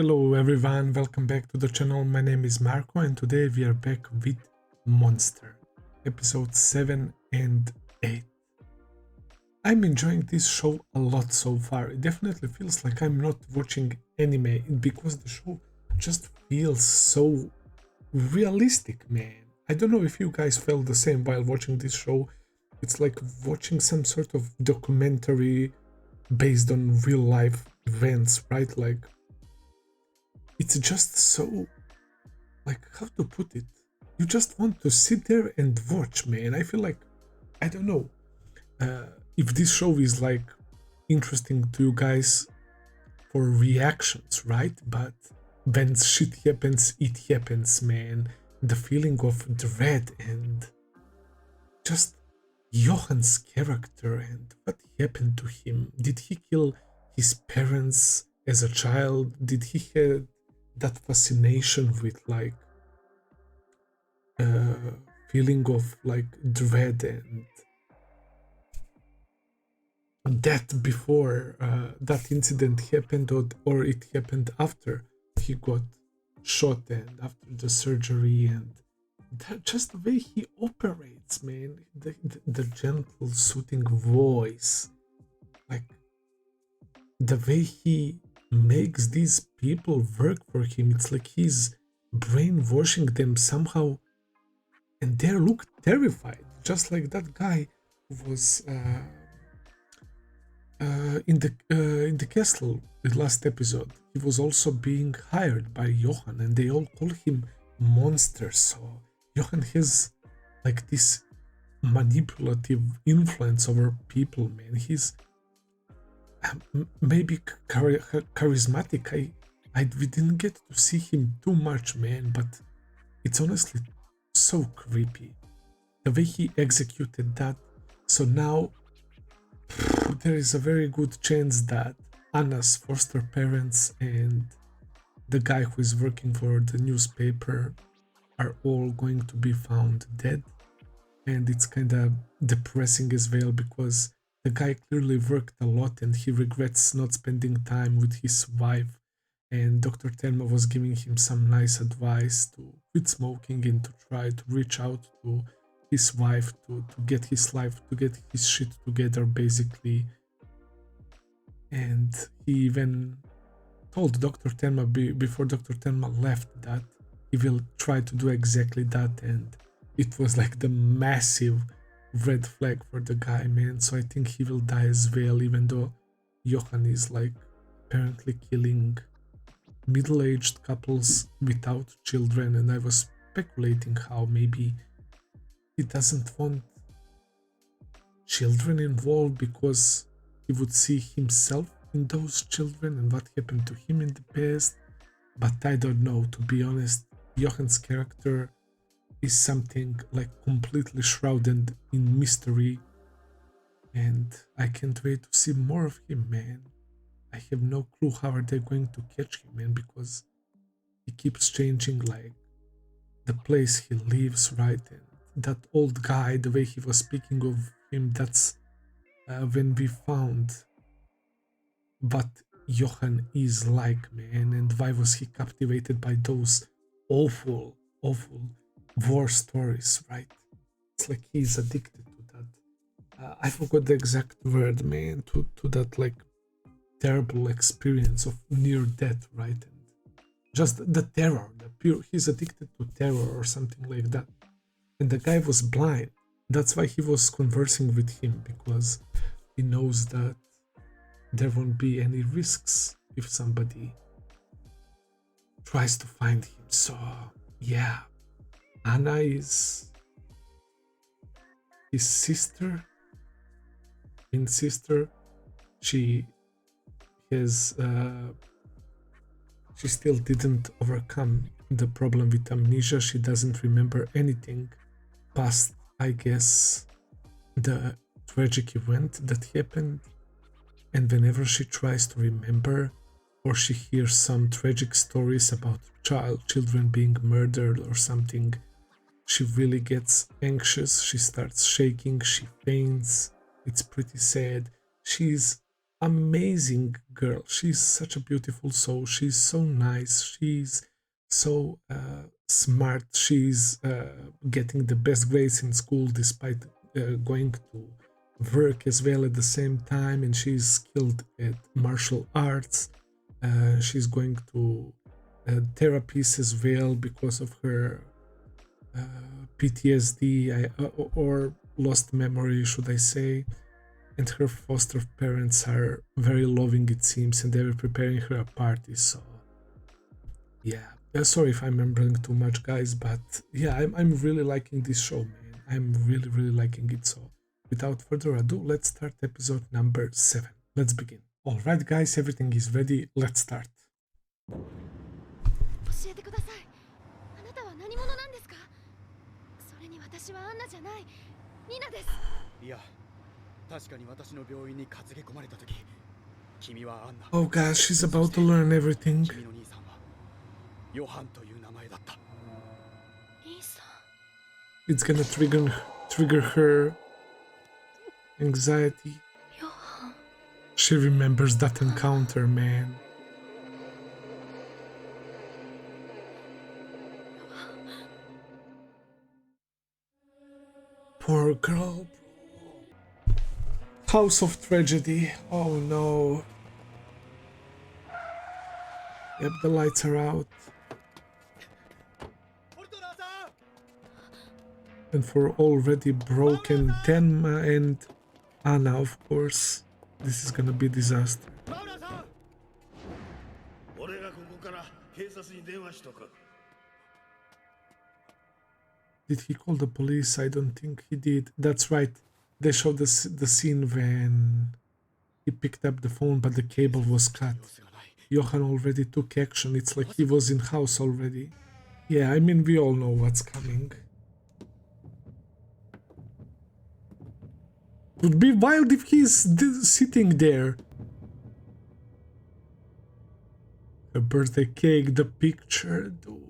Hello everyone, welcome back to the channel. My name is Marko and today we are back with Monster, episode 7 and 8. I'm enjoying this show a lot so far. It definitely feels like I'm not watching anime because the show just feels so realistic, man. I don't know if you guys felt the same while watching this show. It's like watching some sort of documentary based on real life events, right? Like, it's just so, like, how to put it? You just want to sit there and watch, man. I feel like, I don't know if this show is like interesting to you guys for reactions, right? But when shit happens, it happens, man. The feeling of dread and just Johan's character and what happened to him. Did he kill his parents as a child? Did he have that fascination with like feeling of like dread and death before that incident happened, or it happened after he got shot and after the surgery, and just the way he operates, man, the gentle soothing voice, like the way he makes these people work for him. It's like he's brainwashing them somehow, and they look terrified, just like that guy who was in the castle the last episode. He was also being hired by Johan, and they all call him Monster. So Johan has like this manipulative influence over people, man. He's maybe charismatic. We didn't get to see him too much, man, but it's honestly so creepy the way he executed that. So now there is a very good chance that Anna's foster parents and the guy who is working for the newspaper are all going to be found dead. And it's kind of depressing as well because the guy clearly worked a lot and he regrets not spending time with his wife. And Dr. Tenma was giving him some nice advice to quit smoking and to try to reach out to his wife to get his life, to get his shit together, basically. And he even told Dr. Tenma before Dr. Tenma left that he will try to do exactly that, and it was like the massive red flag for the guy, man. So I think he will die as well, even though Johan is like apparently killing middle-aged couples without children, and I was speculating how maybe he doesn't want children involved because he would see himself in those children and what happened to him in the past. But I don't know, to be honest. Johan's character is something like completely shrouded in mystery, and I can't wait to see more of him, man. I have no clue how are they going to catch him, man, because he keeps changing like the place he lives, right? And that old guy, the way he was speaking of him, that's when we found what Johan is like, man, and why was he captivated by those awful war stories, right? It's like he's addicted to that. I forgot the exact word, man, to that like terrible experience of near death, right? And just the terror, he's addicted to terror or something like that. And the guy was blind. That's why he was conversing with him, because he knows that there won't be any risks if somebody tries to find him. So yeah, Anna is his sister, twin sister. She has she still didn't overcome the problem with amnesia. She doesn't remember anything past, I guess, the tragic event that happened. And whenever she tries to remember, or she hears some tragic stories about children being murdered or something, she really gets anxious. She starts shaking, she faints. It's pretty sad. She's amazing girl. She's such a beautiful soul. She's so nice. She's so smart. She's getting the best grades in school despite going to work as well at the same time, and she's skilled at martial arts. She's going to therapies as well because of her PTSD or lost memory, should I say. And her foster parents are very loving, it seems, and they were preparing her a party. So yeah, sorry if I'm rambling too much, guys, but yeah, I'm really liking this show, man. I'm really liking it. So without further ado, let's start episode number 7. Let's begin. Alright, guys, everything is ready. Let's start. 教えてください。あなたは何者なんですか？それに私はアンナじゃない、ニナです。いや、確かに私の病院に担ぎ込まれた時、君はアンナ。Oh gosh, she's about to learn everything. 君の兄さんはヨハンという名前だった。兄さん。It's gonna trigger her anxiety. Johan. She remembers that encounter, man. Poor girl, bro. House of tragedy. Oh no. Yep, the lights are out. And for already broken Tenma and Anna, of course, this is gonna be disaster. Did he call the police? I don't think he did. That's right. They showed the scene when he picked up the phone, but the cable was cut. Johan already took action. It's like he was in house already. Yeah, I mean, we all know what's coming. Would be wild if he's sitting there. The birthday cake, the picture, dude.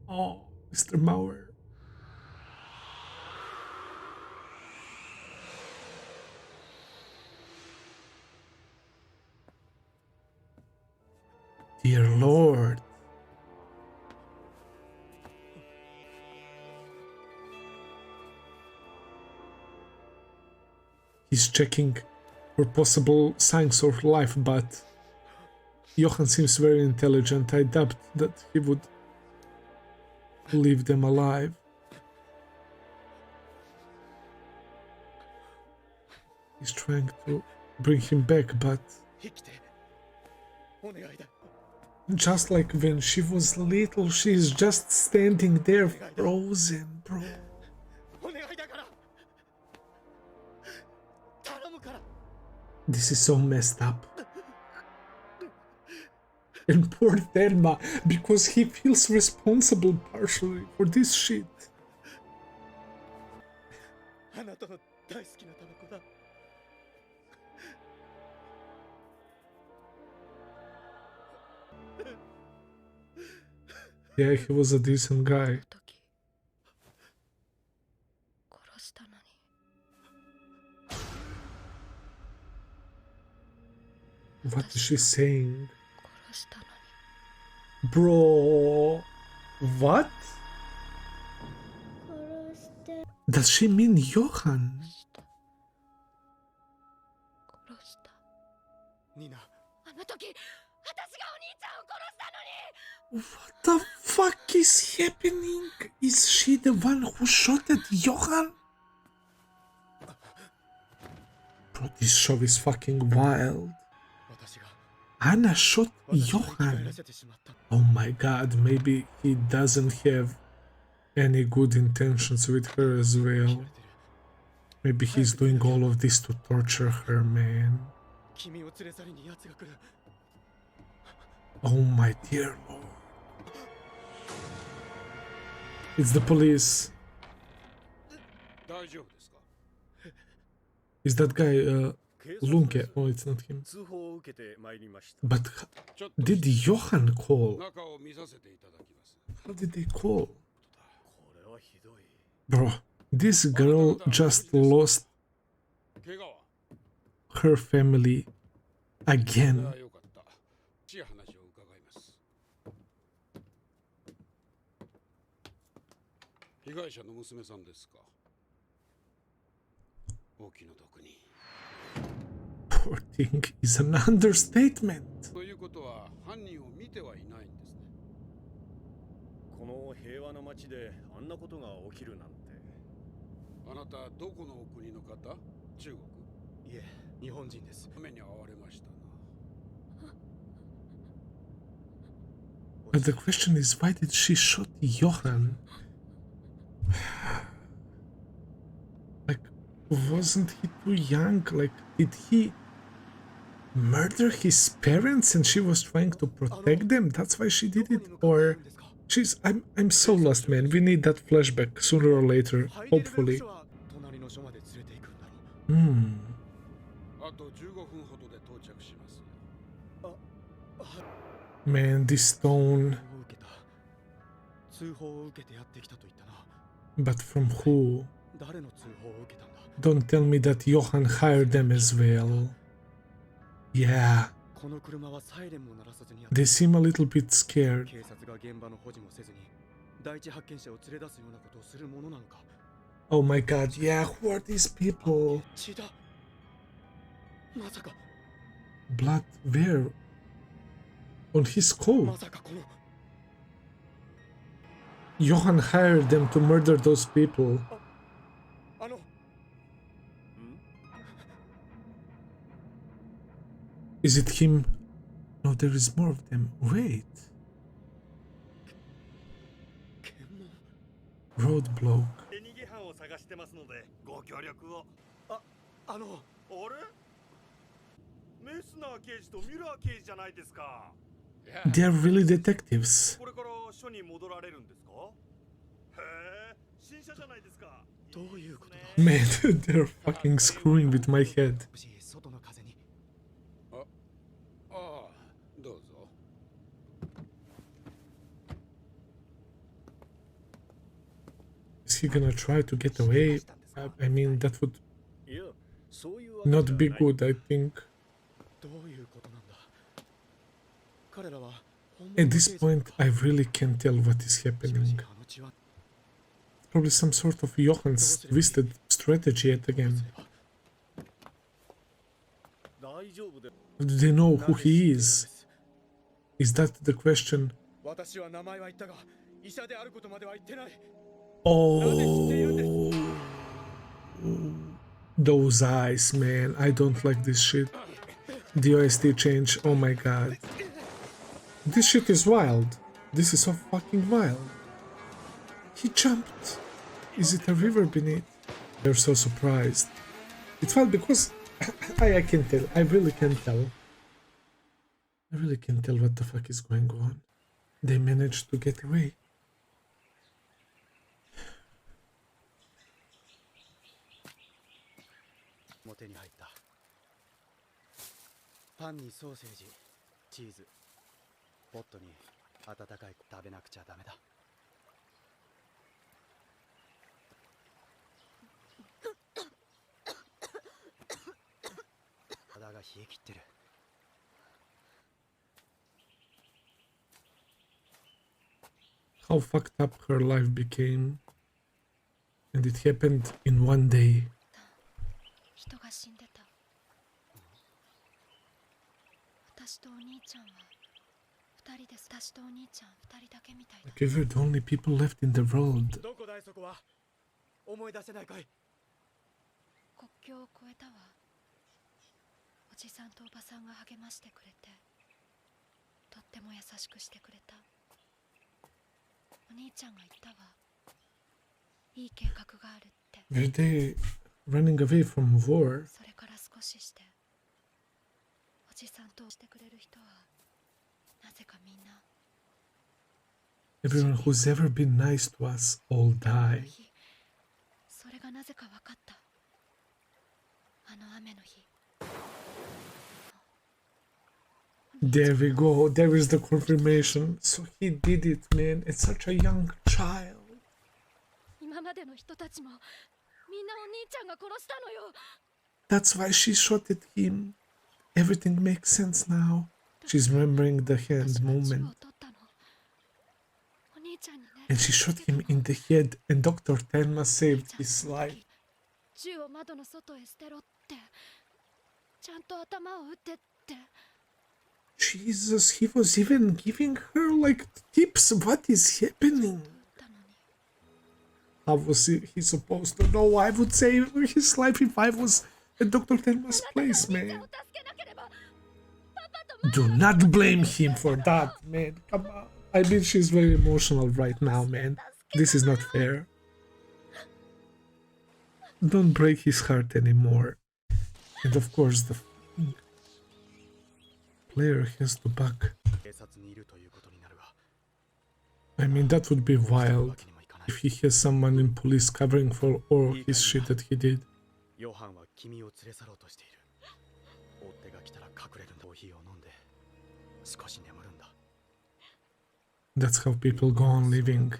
Oh, Mr. Maurer. Dear Lord. He's checking for possible signs of life, but Johan seems very intelligent. I doubt that he would leave them alive. He's trying to bring him back, but just like when she was little, she's just standing there frozen, bro. This is so messed up. And poor Tenma, because he feels responsible partially for this shit. Yeah, he was a decent guy. What is she saying? Bro, what? Does she mean Johan? What the fuck is happening? Is she the one who shot at Johan? Bro, this show is fucking wild. Anna shot Johan. Oh my god, maybe he doesn't have any good intentions with her as well. Maybe he's doing all of this to torture her, man. Oh my dear Lord. It's the police. Is that guy Lunge? Oh, it's not him. But did Johan call? How did they call? Bro, this girl just lost her family Again. よかった。しい話を伺います。被害者の娘さんですか。お気の毒に。Poor thing is an understatement. ということは犯人を見てはいないんですね。この平和な町であんなことが起きるなんて。あなたどこのお国の方？中国？いえ、日本人です。目に遭われましたな。But the question is, why did she shoot Johan? Like, wasn't he too young? Like, did he murder his parents and she was trying to protect them? That's why she did it? Or she's I'm so lost, man. We need that flashback sooner or later, hopefully. あと15分ほどで到着します。 Man, this tone. But from who? Don't tell me that Johan hired them as well. Yeah. They seem a little bit scared. Oh my god, yeah, who are these people? Blood where? On his coat. Johan hired them to murder those people. Is it him? No, there is more of them. Wait. Roadblock. メスナー刑事とミラー刑事じゃないですか。 They are really detectives. これから署に戻られるんですか。へえ、新車じゃないですか。どういうことだ。 Man, they're fucking screwing with my head. ああ、どうぞ。 Is he gonna try to get away? I mean, that would not be good, I think. At this point, I really can't tell what is happening. It's probably some sort of Johan's twisted strategy yet again. Do they know who he is? Is that the question? Oh, those eyes, man. I don't like this shit. The OST change, oh my god. This shit is wild. This is so fucking wild. He jumped. Is it a river beneath? They're so surprised. It's wild because I can tell. I really can tell. I really can tell what the fuck is going on. They managed to get away. How fucked up her life became. And it happened in one day. Like we were the only people left in the world. Were they running away from war? Everyone who's ever been nice to us all die. There we go. There is the confirmation. So he did it, man. It's such a young child. That's why she shot at him. Everything makes sense now. She's remembering the hand movement. And she shot him in the head, and Dr. Tenma saved his life. Jesus, he was even giving her like tips. What is happening? How was he supposed to know? I would save his life if I was at Dr. Tenma's place, man. Do not blame him for that, man. Come on. I mean, she's very emotional right now, man. This is not fair. Don't break his heart anymore. And of course, the player has to back. I mean, that would be wild if he has someone in police covering for all his shit that he did. That's how people go on living.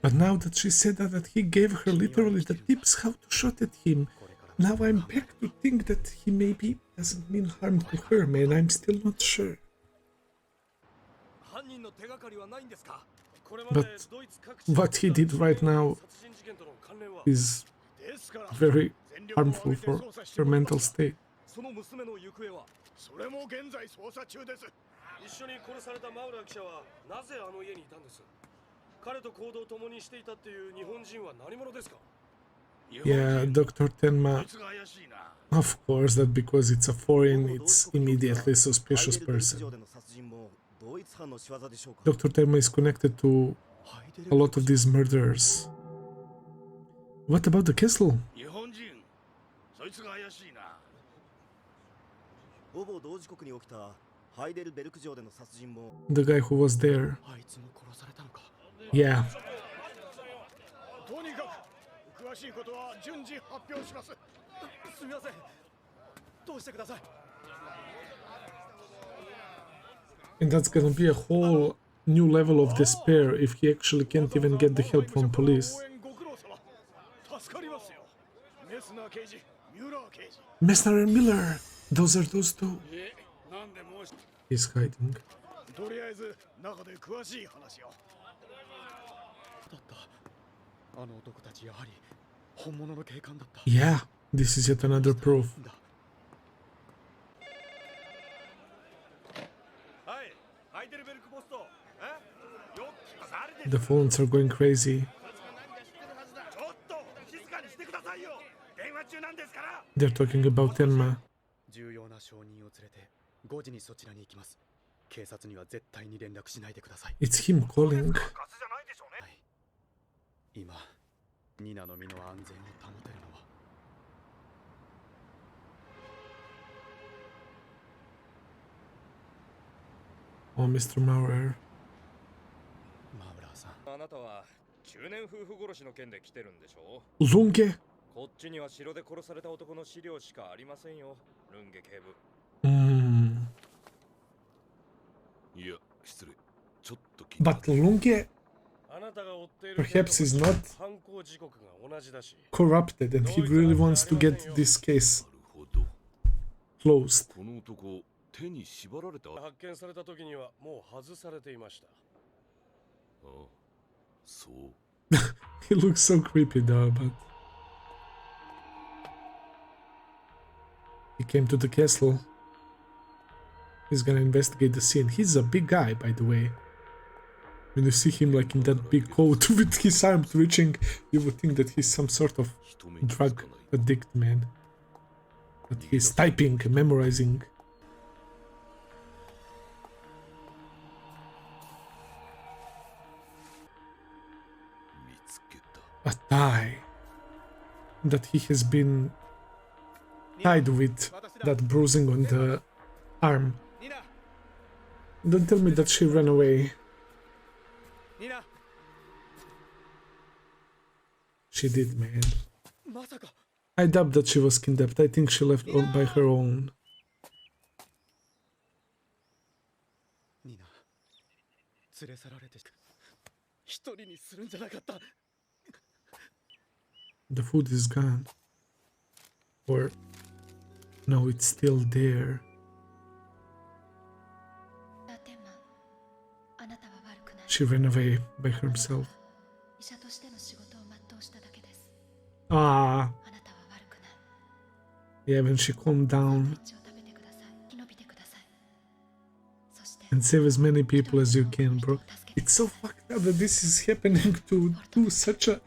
But now that she said that he gave her literally the tips how to shoot at him, now I'm back to think that he maybe doesn't mean harm to her, man. I'm still not sure. But what he did right now is very harmful for her mental state. それも現在捜査中です。一緒に殺されたマウラー記者はなぜあの家にいたんです？彼と行動を共にしていたっていう日本人は何者ですか？ Yeah, Dr. Tenma. Of course, that because it's a foreign, it's immediately a suspicious person. Dr. Tenma is connected to a lot of these murders. What about the castle? The guy who was there. Yeah. And that's gonna be a whole new level of despair if he actually can't even get the help from police. Messner and Miller! Those are those two. He's hiding. Yeah, this is yet another proof. The phones are going crazy. They're talking about Tenma. It's him calling. Oh, Mr. Maurer. あなたは中年夫婦殺しの件で来てるんでしょ Lunge? こっちには城で殺された男の資料しかありませんよ、ルンゲ警部。いや、失礼。ちょっと But Lunge perhaps is not corrupted and he really wants to get this case closed. この男、手に縛られた。発見された時にはもう外されていました。ああ、そう。He looks so creepy though, but he came to the castle. He's gonna investigate the scene. He's a big guy, by the way. When you see him like in that big coat with his arm twitching, you would think that he's some sort of drug addict, man. But he's typing, memorizing. A tie that he has been tied with, that bruising on the arm. Don't tell me that she ran away. She did, man. I doubt that she was kidnapped. I think she left on by her own. The food is gone. Or no, it's still there. She ran away by herself. 医者としての仕事を全うしただけです。 Ah, あなたは悪くない。 yeah, when she calmed サンド down イッチを食べてください。生き延びてください。そして and save as many people as you can, bro. It's so fucked up that this is happening to such a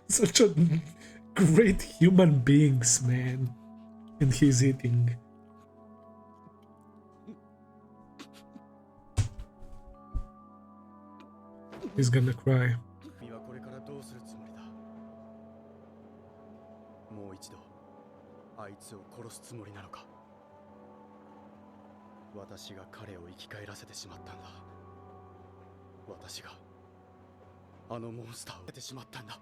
great human beings, man. And he's eating. He's gonna cry. 君はこれからどうするつもりだ。もう一度あいつを殺すつもりなのか。私が彼を生き返らせてしまったんだ。私があのモンスターを出てしまったんだ。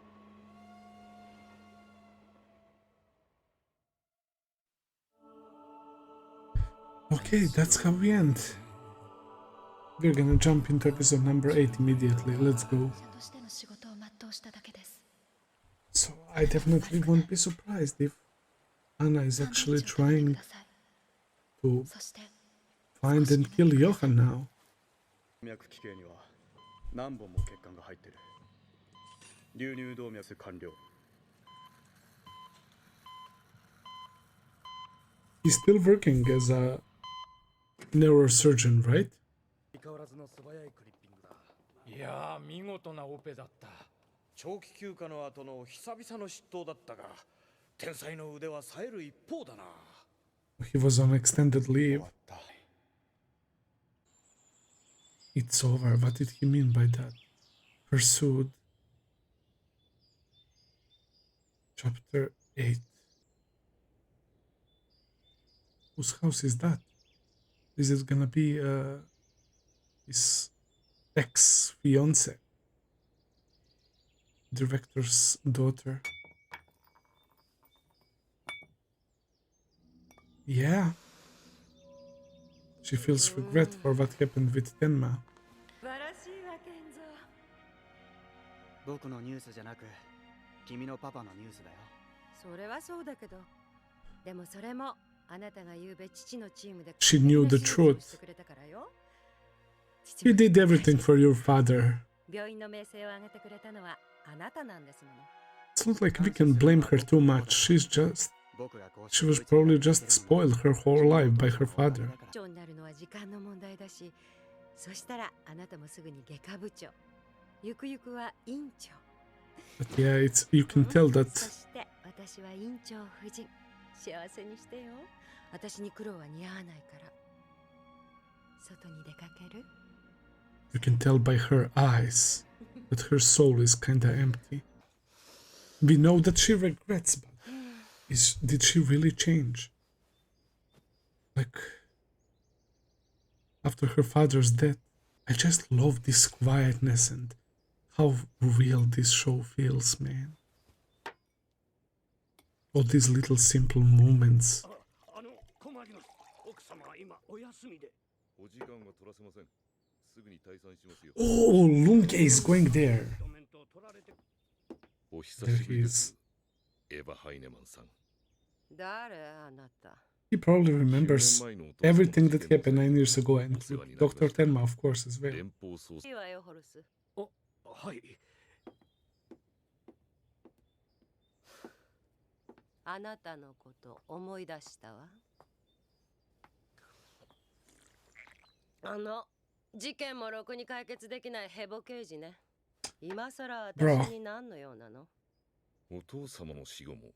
Okay, that's how we end. We're gonna jump into episode number 8 immediately. Let's go. 医者としての仕事を全うしただけです。 So I definitely won't be surprised if Anna is サンドイ actually ッチを食べてく trying ださい。 to そして find and kill Johan now. 脈気系には何本も血管が入ってる。流入動脈完了。 He's still working as a neurosurgeon, right? 相変わらずの素早いクリッピングだ。いやー見事なオペだった。長期休暇の後の久々の出頭だったが、天才の腕は冴える一方だな。 He was on extended leave. 終わった。 It's over. What did he mean by that? Pursued. Chapter 8. Whose house is that? Is it gonna be his ex-fiance? Director's daughter. Yeah. She feels regret for what happened with Tenma. 素晴らしいわ、ケンゾ。僕のニュースじゃなく君のパパのニュースだよ。それはそうだけど、でもそれもあなたが言うべ父のチームで She knew the truth. してくれたからよ。 He did everything for your father. 病院の名声を上げてくれたのはあなたなんですもの。 It's not like we can blame her too much. She was probably just spoiled her whole life by her father. 部長になるのは時間の問題だし、そしたらあなたもすぐに外科部長、ゆくゆくは院長。 But yeah, you can tell そ that して私は院長夫人、幸せにしてよ。私に苦労は似合わないから。外に出かける？ you can tell by her eyes that her soul is kinda empty. We know that she regrets, but did she really change? Like, after her father's death, I just love this quietness and how real this show feels, man. All these little simple moments. 困ります。奥様は今お休みで。お時間は取らせません。すぐに退散しますよ。 Oh, Lunge is going there. コメントを取られて。お久しぶりです。エヴァ・ハイネマンさん。誰あなた？ He probably remembers everything that happened 9 years ago, and Dr. Tenma, of course, as well. 連邦捜査いいわよ、ホルス。はい。あなたのこと思い出したわ。事件もろくに解決できないヘボ刑事ね。今さら私に何のようなの？お父様の死後も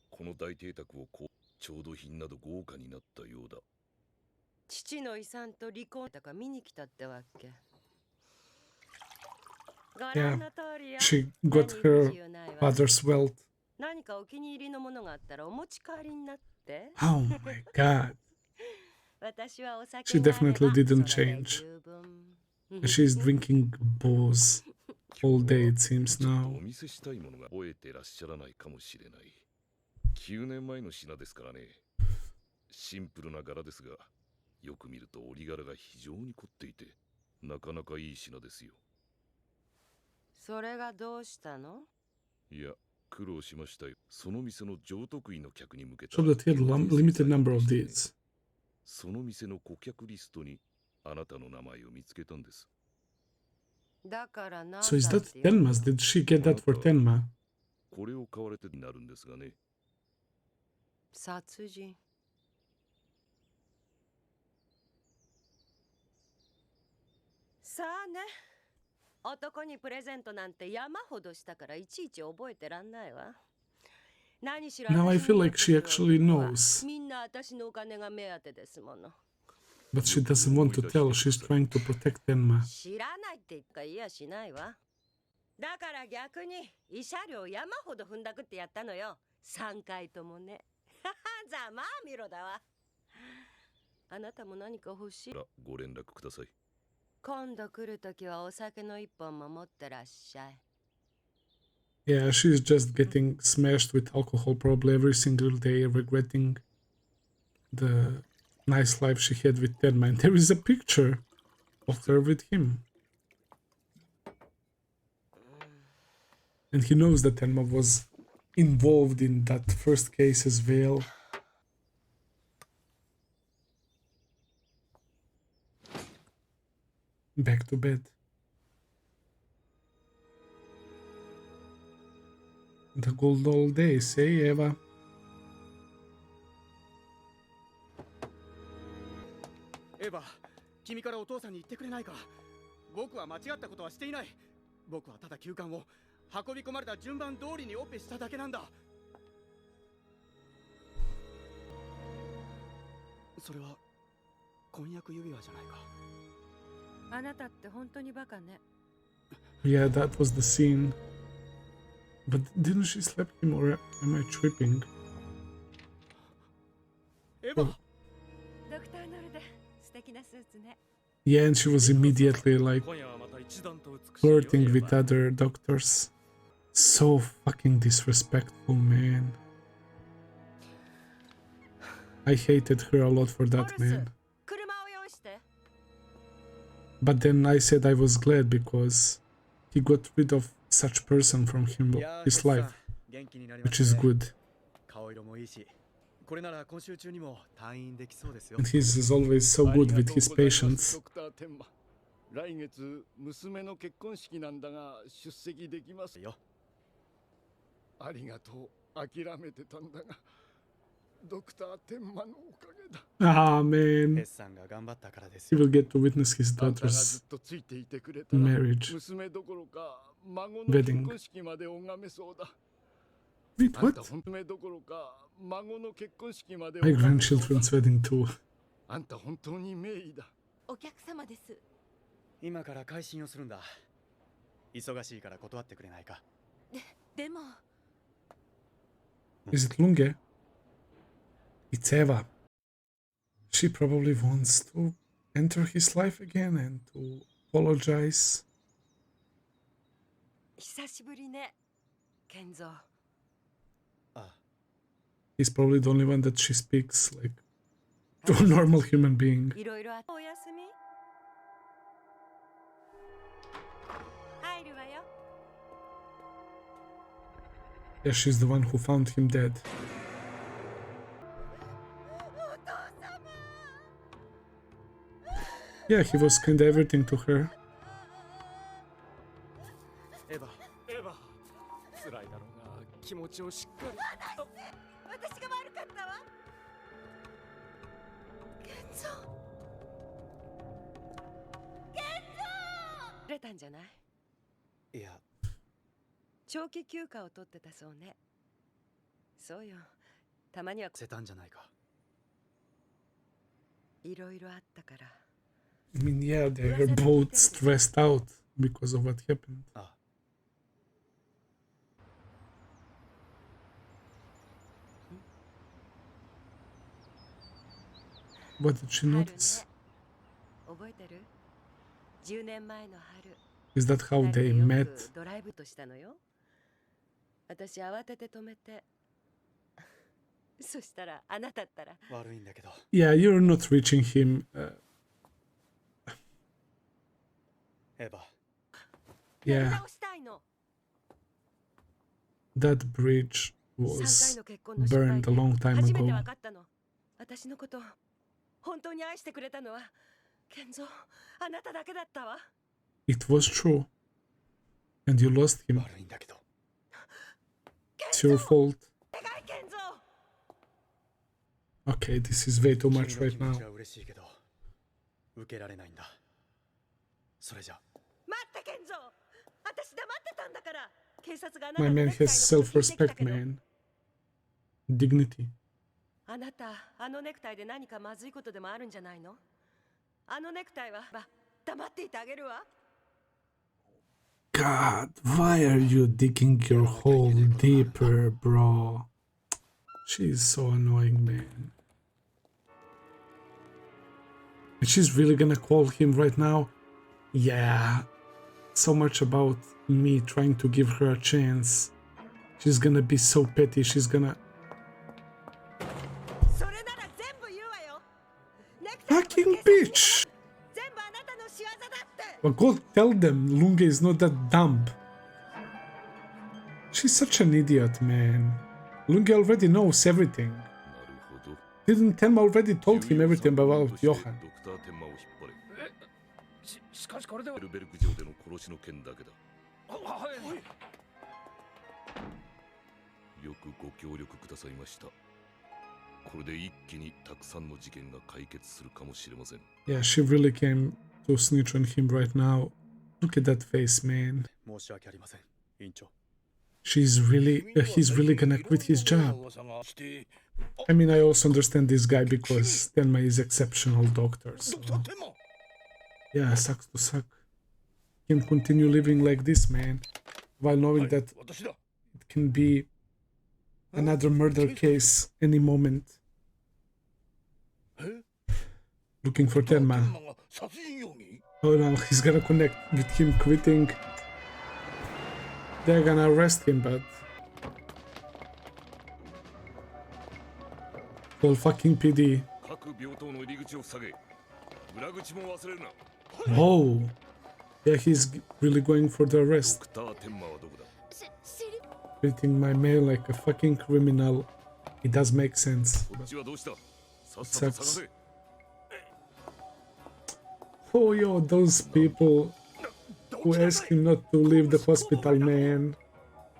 この大邸宅を調度品など豪華になったようだ。父の遺産と離婚とか見に来たってわけ。Yeah, she got her father's wealth. 何かお気に入りのものがあったらお持ち帰りになって。Oh my god. 私はお酒 She definitely didn't change. She's drinking booze all day, it seems now. お見せしたいものが覚えてらっしゃらないかもしれない。9年前の品ですからね。シンプルな柄ですが、よく見ると折り柄が非常に凝っていて、なかなかいい品ですよ。それがどうしたの？いや、苦労しましたよ。その店の上得意の客に向けた。So that he had limited number of these. その店の顧客リストにあなたの名前を見つけたんです。だからなんだ So is っ that ていうの Tenma's? Did she get that for Tenma? これを買われてになるんですがね。殺人。さあね。男にプレゼントなんて山ほどしたからいちいち覚えてらんないわ。何しろ Now I 私 feel に like 持っ she てくる actually 男は knows. みんな私のお金が目当てですもの。 But she doesn't want to tell. She's trying to protect Tenma. 知らないって言うか言いやしないわ。だから逆に慰謝料山ほど踏んだくってやったのよ。3回ともね。ざまあみろだわ。あなたも何か欲しい？ご連絡ください。今度来るときはお酒の一本も持ってらっしゃい。 Yeah, she's just getting smashed with alcohol probably every single day, regretting the nice life she had with Tenma. And there is a picture of her with him. And he knows that Tenma was involved in that first case as well. Back to bed. The good old days, eh, Eva? エヴァ、君からお父さんに言ってくれないか。僕は間違ったことはしていない。僕はただ急患を運び込まれた順番通りにオペしただけなんだ。それは婚約指輪じゃないか。あなたって本当にバカね。 Yeah, that was the scene. But didn't she slap him, or am I tripping? エヴァ、ドクターノルで素敵なスーツね。 Yeah, and she was immediately like flirting with other doctors. So fucking disrespectful, man. I hated her a lot for that, man. 車を用意して。 But then I said I was glad because he got rid of such person from his life, which is good. 顔色もいいし、これなら今週中にも退院できそうですよ。 And he's always so good with his patients. ドクター天馬。来月娘の結婚式なんだが出席できますよ。ありがとう。諦めてたんだが、ドクター天馬のおかげだ。Ah, man. エスさんが頑張ったからです He よ。 will get to witness his あんたがず daughter's っとついていてくれたら marriage. 娘どころか孫の Wedding. 結婚式まで拝めそうだ。 Wait, あん what? た本当どころか孫の結婚式まで My 拝めそうだ。 grandchildren's wedding too. あんた本当に名医だ。お客様です。今から改心をするんだ。忙しいから断ってくれないか。でも Is it Lunge? It's Eva. She probably wants to enter his life again and to apologize. 久しぶりね、ケンゾ。ああ、 He's probably the only one that she speaks like to a normal human being. いろいろあっておやすみ。入るわよ。 Yeah, she's the one who found him dead. Yeah, he was kinda everything to her. エヴァ、エヴァ、辛いだろうが気持ちをしっかり。私が悪かったわ。ケンゾ。出たんじゃない？いや、長期休暇を取ってたそうね。そうよ。たまにはせたんじゃないか。いろいろあったから。I mean, yeah, they were both stressed out because of what happened. ああ、 What did she 春ね。 notice? 覚えてる？10年前の春。 Is that how 二人 they でよ met? くドライブとしたのよ。私慌てて止めて。そしたらあなたったら悪いんだけど。 Yeah, you're not reaching him. エヴァ、やり Yeah, 直したいの。 that bridge 3回 was の結婚の失敗 burned で a long time 初めて ago. 分かったの。私のこと本当に愛してくれたのはケンゾ、あなただけだったわ。It was true. And you lost him. 悪いんだけど It's your fault. 願い健三 Okay, this is way too 君 much の right 気持 now. ちは嬉しいけど受けられないんだそれじゃ待って健三私黙ってたんだから警察があな My たの man ネクタイ has のこと聞いてきた self-respect, けど man. Dignity. あなたあのネクタイで何かまずいことでもあるんじゃないのあのネクタイは黙っていてあげるわ God, why are you digging your hole deeper, bro? She's so annoying, man. And she's really gonna call him right now? Yeah. So much about me trying to give her a chance. She's gonna be so petty, she's gonna... それなら全部言うわよネクタイのこと Fucking 警察に bitch! 全部あなたの仕業だって But go tell them Lunge is not that dumb. She's such an idiot, man. Lunge already knows everything. なるほど Didn't Tenma already told him everything about として Johan? ドクター天馬を引っ張れしかしこれではベルベルク城での殺しの件だけだはいよくご協力くださいましたこれで一気にたくさんの事件が解決するかもしれません Yeah, she really came to snitch on him right now. Look at that face, man. 申し訳ありません委員長 He's really gonna quit his job. I mean, I also understand this guy because Tenma is exceptional doctor, so... Yeah, sucks to suck. Can continue living like this, man, while knowing that it can be another murder case any moment. Looking for Tenma. Oh no, he's gonna connect with him quitting. They're gonna arrest him, but... Call fucking PD. 各病棟の入り口を塞げ裏口も忘れるな Oh! Yeah, he's really going for the ド arrest. クター天馬はどこだ Treating my man like a fucking criminal. It does make sense. こっちはどうしたさっさと探せ Oh, yo, those people who ask him not to leave the hospital, man.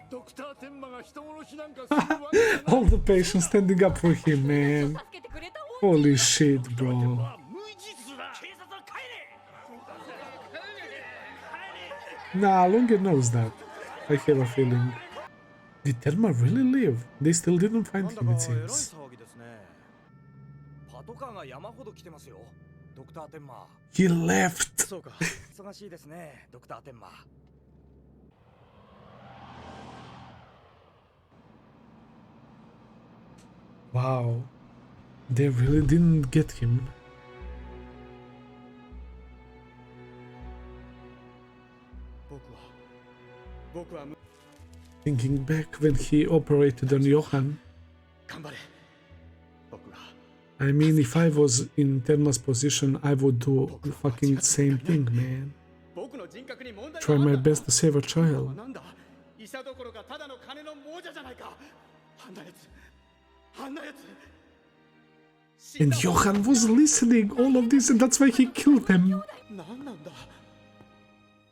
ドクター天馬が人殺しなんかするわけがない All the patients standing up for him, man. 助けてくれた恩 Holy shit, bro. 無実だ警察は帰れ Nah, Lunge knows that. I have a feeling. Did Tenma really live? They still didn't な find んだ him, か it えらい seems. 騒ぎですねパトカーが山ほど来てますよドクター天馬 He left! そうか忙しいですねドクター天馬 Wow. They really didn't get him. 僕は Thinking back when he operated on Johan, 頑張れ僕が I mean, if I was in Tenma's position, I would do the fucking same thing, man. 僕の人格に問題 Try があ my った best to save a child. なんだ医者どころかただの金の亡者じゃないかあんなやつあんなやつ And Johan was listening all of this, and that's why he killed them. 何なんだ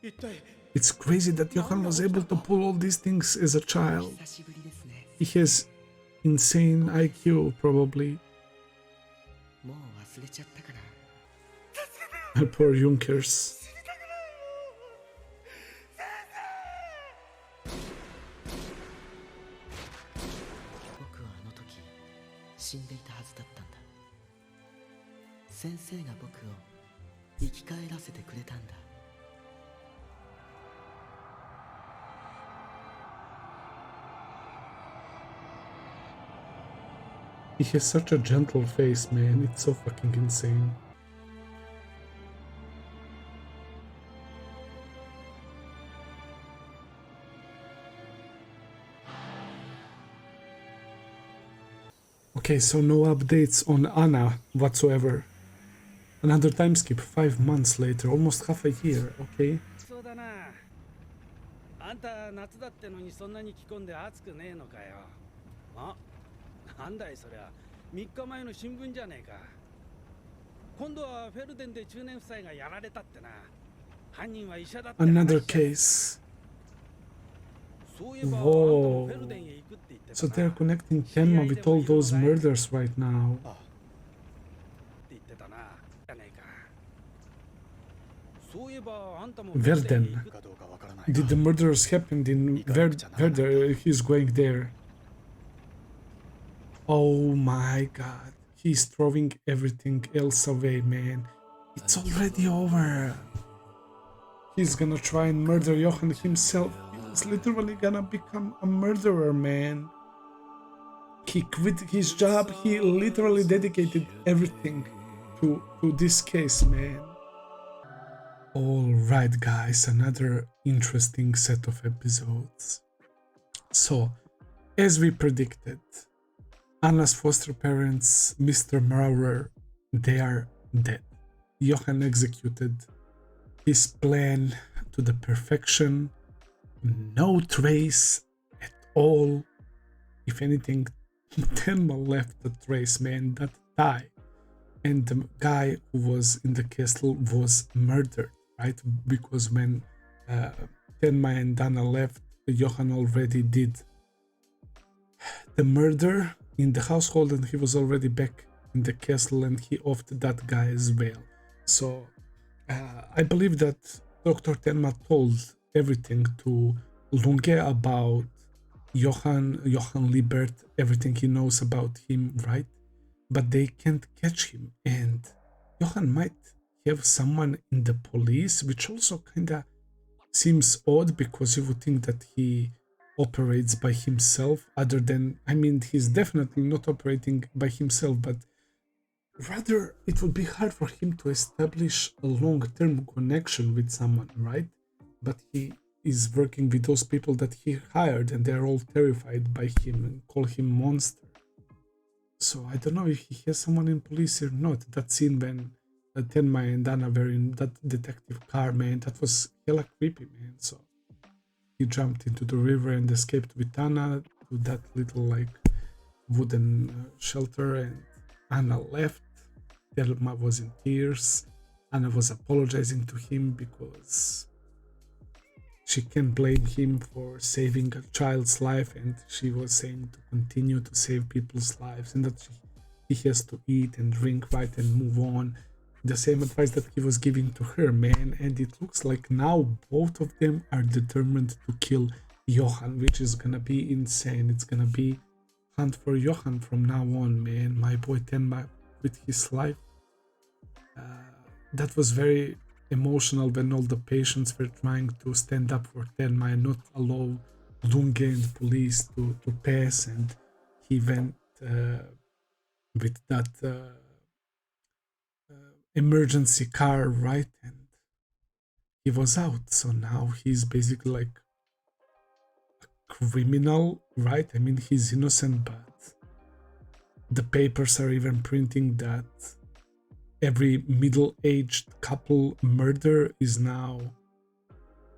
一体 It's crazy that Johan was able to pull all these things as a child. He has insane IQ, probably. Poor Junkers. 僕はあの時死んでいたはずだったんだ先生が僕を生き返らせてくれたんだ He has such a gentle face, man. It's so fucking insane. Okay, so no updates on Anna whatsoever. Another time skip, 5 months later, almost half a year, okay? そうだな。あんた夏だってのにそんなに着込んで暑くねえのかよ。あ、なんだいそりゃ。3日前の新聞じゃねえか。今度はフェルデンで中年夫妻がやられたってな。犯人は医者だって話 Another じゃねえか case. そういえばあんた Whoa. もフェルデンへ行くって言ってた So な they're connecting Tenma with all those murders right now. って言ってたなじゃねえかそういえばあんたも Verden. かどうかわからない Did the murders happened in Verder? He's going there. Oh my god. He's throwing everything else away, man. It's already over. He's gonna try and murder Johan himself. He's literally gonna become a murderer, man. He quit his job. He literally dedicated everything to this case, man. Alright, guys, another interesting set of episodes. So, as we predicted, Anna's foster parents, Mr. Maurer, they are dead. Johan executed his plan to the perfection. No trace at all. If anything, Tenma left a trace, man, that die. And the guy who was in the castle was murdered, right? Because when Tenma and Anna left, Johan already did the murder in the household, and he was already back in the castle, and he offed that guy as well. So I believe that Dr. Tenma told everything to Lunge about Johan Liebert, everything he knows about him, right? But they can't catch him, and Johan might have someone in the police, which also kinda seems odd, because you would think that he operates by himself, other than, I mean, he's definitely not operating by himself, but rather it would be hard for him to establish a long-term connection with someone, right? But he is working with those people that he hired, and they're all terrified by him and call him monster. So I don't know if he has someone in police or not. That scene when Tenma and Anna were in that detective car, man, that was hella creepy, man. So he jumped into the river and escaped with Anna to that little like wooden shelter, and Anna left. Tenma was in tears. Anna was apologizing to him because she can't blame him for saving a child's life, and she was saying to continue to save people's lives, and that he has to eat and drink right and move on. The same advice that he was giving to her, man. And it looks like now both of them are determined to kill Johan, which is gonna be insane. It's gonna be hunt for Johan from now on, man. My boy Tenma with his life. That was very emotional when all the patients were trying to stand up for Tenma and not allow Lunge and police to pass, and he went with that emergency car, right? And he was out. So now he's basically like a criminal, right? I mean, he's innocent, but the papers are even printing that every middle-aged couple murder is now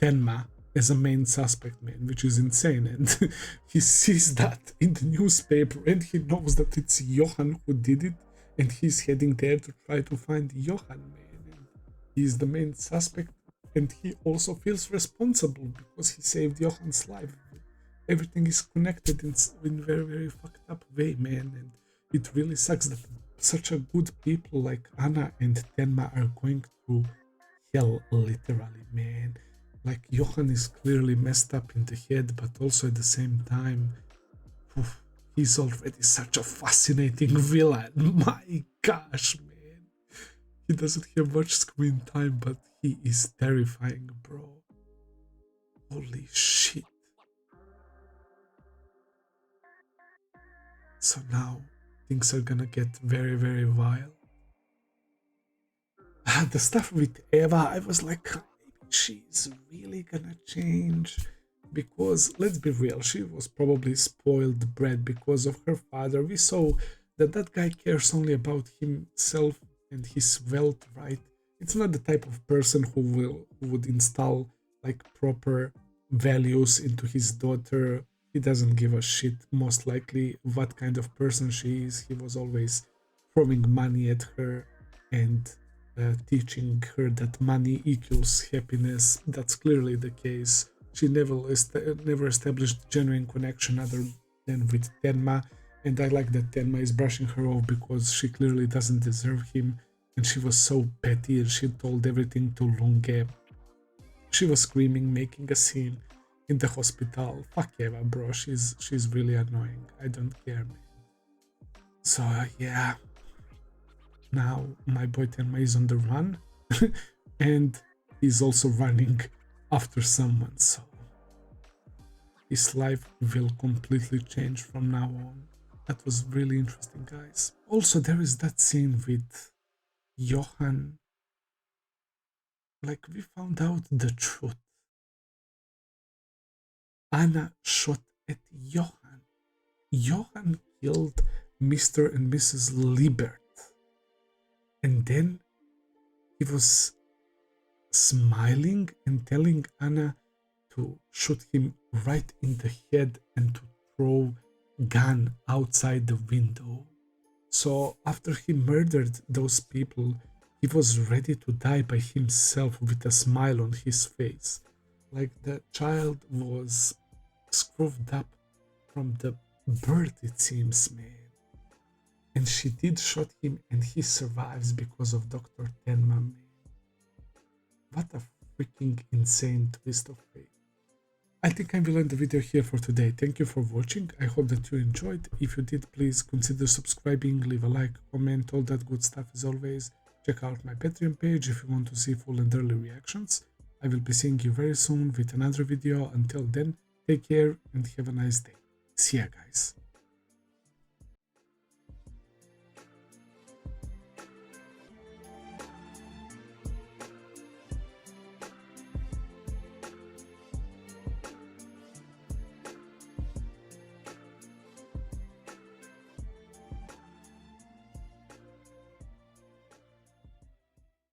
Tenma as a main suspect, man, which is insane. And he sees that in the newspaper, and he knows that it's Johan who did it, and he's heading there to try to find Johan, man. And he's the main suspect, and he also feels responsible because he saved Johan's life. Everything is connected in very, very fucked up way, man. And it really sucks that such a good people like Anna and Tenma are going through hell, literally, man. Like, Johan is clearly messed up in the head, but also at the same time, he's already such a fascinating villain. My gosh, man. He doesn't have much screen time, but he is terrifying, bro. Holy shit. So now things are gonna get very, very wild. The stuff with Eva, I was like, maybe she's really gonna change. Because, let's be real, she was probably spoiled brat because of her father. We saw that guy cares only about himself and his wealth, right? It's not the type of person who would install like proper values into his daughter. He doesn't give a shit, most likely, what kind of person she is. He was always throwing money at her, and teaching her that money equals happiness. That's clearly the case. She never established genuine connection other than with Tenma, and I like that Tenma is brushing her off because she clearly doesn't deserve him, and she was so petty and she told everything to Lunge. She was screaming, making a scene in the hospital. Fuck Eva, bro. She's really annoying. I don't care, man. So yeah. Now my boy Tenma is on the run and he's also running after someone, so his life will completely change from now on. That was really interesting, guys. Also, there is that scene with Johan. Like, we found out the truth. Anna shot at Johan. Johan killed Mr. and Mrs. Liebert. And then he was smiling and telling Anna to shoot him right in the head and to throw gun outside the window. So after he murdered those people, he was ready to die by himself with a smile on his face. Like the child was screwed up from the birth, it seems, man. And she did shot him and he survives because of Dr. Tenma, man. What a freaking insane twist of fate. I think I will end the video here for today. Thank you for watching. I hope that you enjoyed. If you did, please consider subscribing, leave a like, comment, all that good stuff as always. Check out my Patreon page if you want to see full and early reactions. I will be seeing you very soon with another video. Until then, take care and have a nice day. See ya, guys.